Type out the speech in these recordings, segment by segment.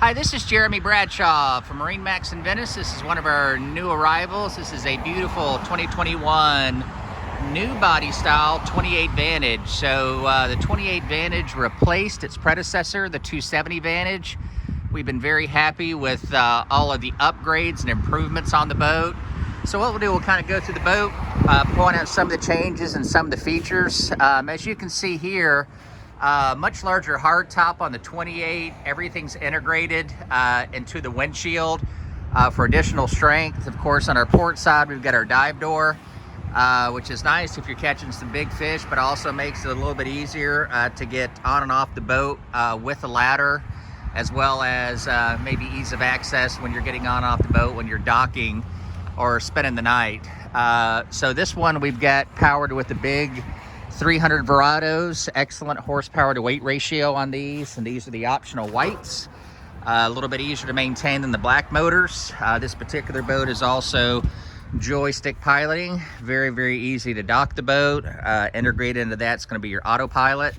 Hi, this is Jeremy Bradshaw from MarineMax in Venice. This is one of our new arrivals. This is a beautiful 2021 new body style 28 Vantage. So the 28 Vantage replaced its predecessor, the 270 Vantage. We've been very happy with all of the upgrades and improvements on the boat. So what we'll do, we'll kind of go through the boat, point out some of the changes and some of the features. As you can see here, much larger hard top on the 28. Everything's integrated into the windshield for additional strength. Of course, on our port side, we've got our dive door, which is nice if you're catching some big fish, but also makes it a little bit easier to get on and off the boat with a ladder, as well as maybe ease of access when you're getting on and off the boat when you're docking or spending the night. So this one we've got powered with the big 300 Verados, excellent horsepower to weight ratio on these, and these are the optional whites. A little bit easier to maintain than the black motors. This particular boat is also joystick piloting, very easy to dock the boat. Integrated into that's going to be your autopilot.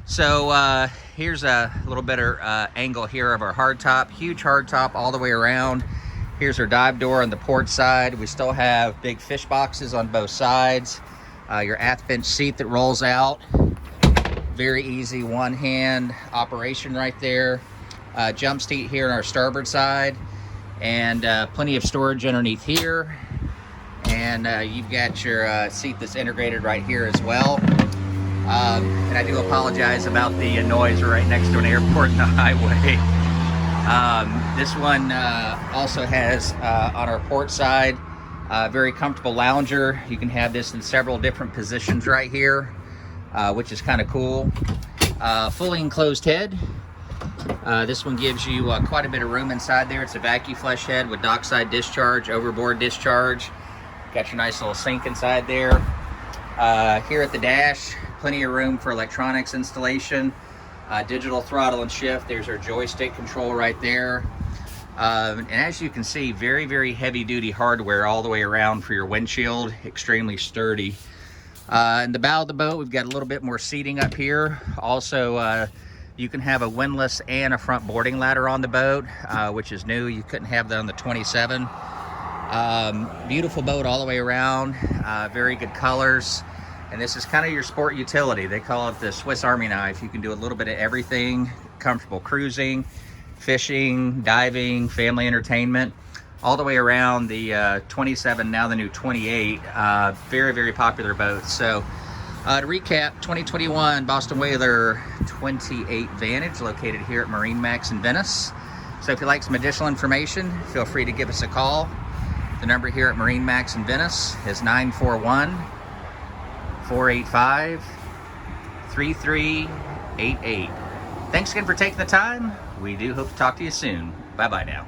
So here's a little better angle here of our hardtop, huge hardtop all the way around. Here's our dive door on the port side. We still have big fish boxes on both sides. Your aft bench seat that rolls out. Very easy one-hand operation right there. Jump seat here on our starboard side. And plenty of storage underneath here. And you've got your seat that's integrated right here as well. And I do apologize about the noise. We're right next to an airport and a highway. This one also has on our port side, very comfortable lounger. You can have this in several different positions right here, which is kind of cool. Fully enclosed head. This one gives you quite a bit of room inside there. It's a vacuum flush head with dockside discharge, overboard discharge. Got your nice little sink inside there. Here at the dash, plenty of room for electronics installation. Digital throttle and shift. There's our joystick control right there. And as you can see, very heavy duty hardware all the way around for your windshield, extremely sturdy. In the bow of the boat, we've got a little bit more seating up here. Also, you can have a windlass and a front boarding ladder on the boat, which is new. You couldn't have that on the 27. Beautiful boat all the way around, very good colors. And this is kind of your sport utility. They call it the Swiss Army knife. You can do a little bit of everything, comfortable cruising, fishing, diving, family entertainment, all the way around. The 27, now the new 28, very popular boats. So to recap, 2021 Boston Whaler 28 Vantage, located here at MarineMax in Venice. So if you'd like some additional information, feel free to give us a call. The number here at MarineMax in Venice is 941-485-3388. Thanks again for taking the time. We do hope to talk to you soon. Bye-bye now.